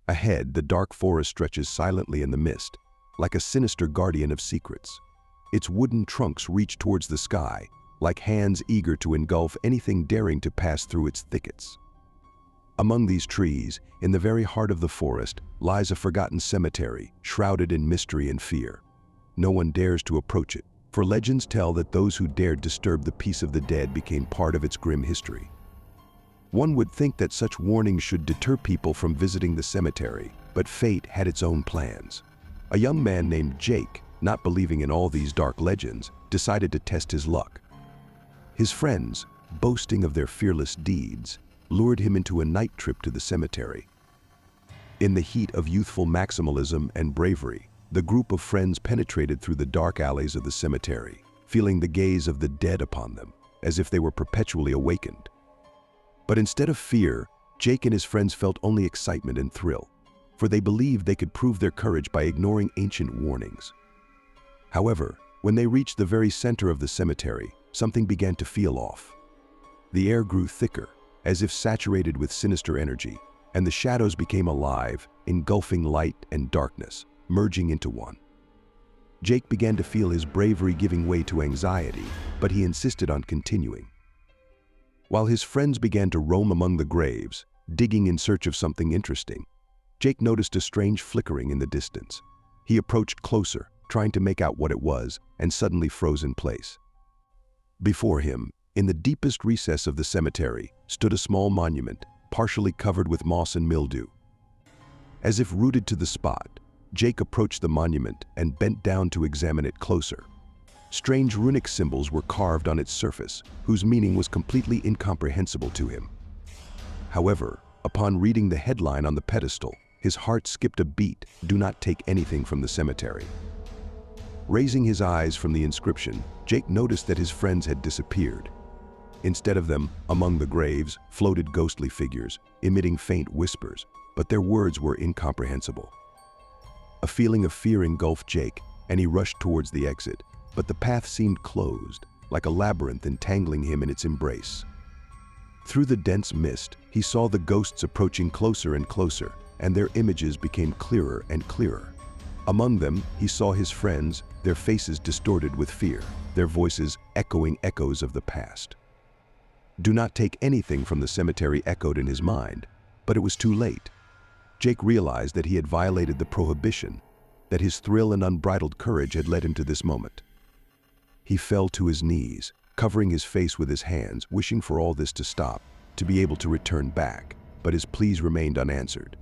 Ahead, the dark forest stretches silently in the mist, like a sinister guardian of secrets. Its wooden trunks reach towards the sky, like hands eager to engulf anything daring to pass through its thickets. Among these trees, in the very heart of the forest, lies a forgotten cemetery, shrouded in mystery and fear. No one dares to approach it, for legends tell that those who dared disturb the peace of the dead became part of its grim history. One would think that such warnings should deter people from visiting the cemetery, but fate had its own plans. A young man named Jake, not believing in all these dark legends, decided to test his luck. His friends, boasting of their fearless deeds, lured him into a night trip to the cemetery. In the heat of youthful maximalism and bravery, the group of friends penetrated through the dark alleys of the cemetery, feeling the gaze of the dead upon them, as if they were perpetually awakened. But instead of fear, Jake and his friends felt only excitement and thrill, for they believed they could prove their courage by ignoring ancient warnings. However, when they reached the very center of the cemetery, something began to feel off. The air grew thicker, as if saturated with sinister energy, and the shadows became alive, engulfing light and darkness, merging into one. Jake began to feel his bravery giving way to anxiety, but he insisted on continuing. While his friends began to roam among the graves, digging in search of something interesting, Jake noticed a strange flickering in the distance. He approached closer, trying to make out what it was, and suddenly froze in place. Before him, in the deepest recess of the cemetery, stood a small monument, partially covered with moss and mildew. As if rooted to the spot, Jake approached the monument and bent down to examine it closer. Strange runic symbols were carved on its surface, whose meaning was completely incomprehensible to him. However, upon reading the headline on the pedestal, his heart skipped a beat: "Do not take anything from the cemetery." Raising his eyes from the inscription, Jake noticed that his friends had disappeared. Instead of them, among the graves, floated ghostly figures, emitting faint whispers, but their words were incomprehensible. A feeling of fear engulfed Jake, and he rushed towards the exit, but the path seemed closed, like a labyrinth entangling him in its embrace. Through the dense mist, he saw the ghosts approaching closer and closer, and their images became clearer and clearer. Among them, he saw his friends, their faces distorted with fear, their voices echoing echoes of the past. "Do not take anything from the cemetery" echoed in his mind, but it was too late. Jake realized that he had violated the prohibition, that his thrill and unbridled courage had led him to this moment. He fell to his knees, covering his face with his hands, wishing for all this to stop, to be able to return back, but his pleas remained unanswered.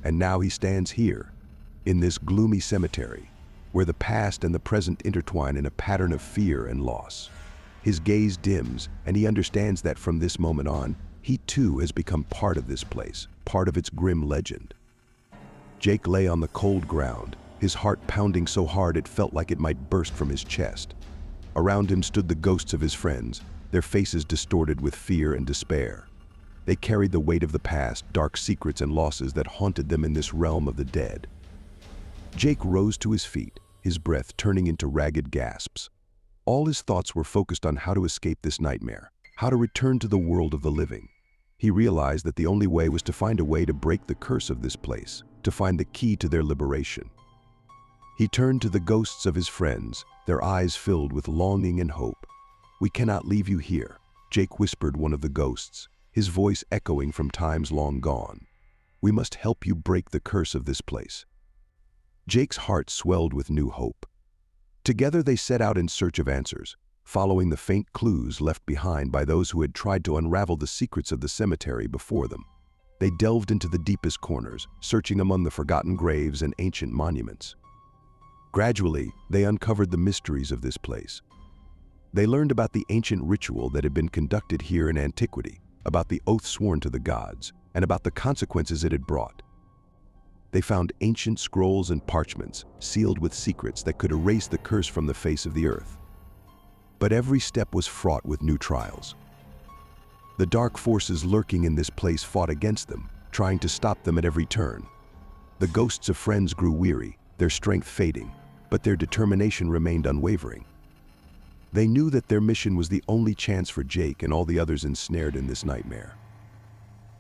And now he stands here, in this gloomy cemetery, where the past and the present intertwine in a pattern of fear and loss. His gaze dims, and he understands that from this moment on, he too has become part of this place, part of its grim legend. Jake lay on the cold ground, his heart pounding so hard it felt like it might burst from his chest. Around him stood the ghosts of his friends, their faces distorted with fear and despair. They carried the weight of the past, dark secrets and losses that haunted them in this realm of the dead. Jake rose to his feet, his breath turning into ragged gasps. All his thoughts were focused on how to escape this nightmare, how to return to the world of the living. He realized that the only way was to find a way to break the curse of this place, to find the key to their liberation. He turned to the ghosts of his friends, their eyes filled with longing and hope. "We cannot leave you here," Jake whispered one of the ghosts, his voice echoing from times long gone. "We must help you break the curse of this place." Jake's heart swelled with new hope. Together they set out in search of answers, following the faint clues left behind by those who had tried to unravel the secrets of the cemetery before them. They delved into the deepest corners, searching among the forgotten graves and ancient monuments. Gradually, they uncovered the mysteries of this place. They learned about the ancient ritual that had been conducted here in antiquity, about the oath sworn to the gods, and about the consequences it had brought. They found ancient scrolls and parchments, sealed with secrets that could erase the curse from the face of the earth. But every step was fraught with new trials. The dark forces lurking in this place fought against them, trying to stop them at every turn. The ghosts of friends grew weary, their strength fading, but their determination remained unwavering. They knew that their mission was the only chance for Jake and all the others ensnared in this nightmare.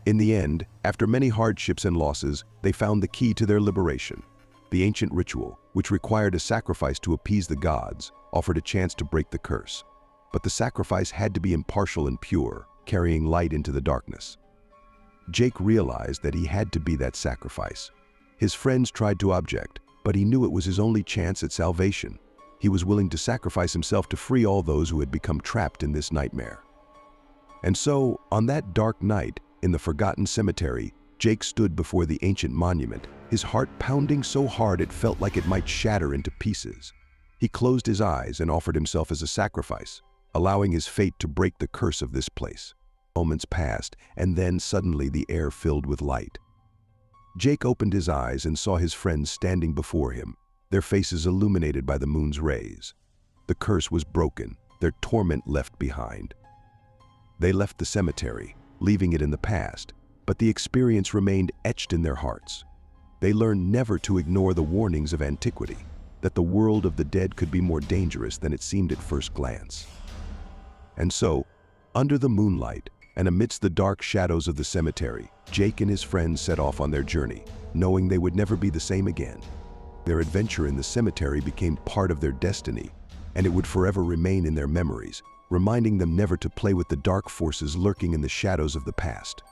In the end, after many hardships and losses, they found the key to their liberation. The ancient ritual, which required a sacrifice to appease the gods, offered a chance to break the curse. But the sacrifice had to be impartial and pure, carrying light into the darkness. Jake realized that he had to be that sacrifice. His friends tried to object, but he knew it was his only chance at salvation. He was willing to sacrifice himself to free all those who had become trapped in this nightmare. And so, on that dark night, in the forgotten cemetery, Jake stood before the ancient monument, his heart pounding so hard it felt like it might shatter into pieces. He closed his eyes and offered himself as a sacrifice, allowing his fate to break the curse of this place. Moments passed, and then suddenly the air filled with light. Jake opened his eyes and saw his friends standing before him, their faces illuminated by the moon's rays. The curse was broken, their torment left behind. They left the cemetery, leaving it in the past, but the experience remained etched in their hearts. They learned never to ignore the warnings of antiquity, that the world of the dead could be more dangerous than it seemed at first glance. And so, under the moonlight, and amidst the dark shadows of the cemetery, Jake and his friends set off on their journey, knowing they would never be the same again. Their adventure in the cemetery became part of their destiny, and it would forever remain in their memories, reminding them never to play with the dark forces lurking in the shadows of the past.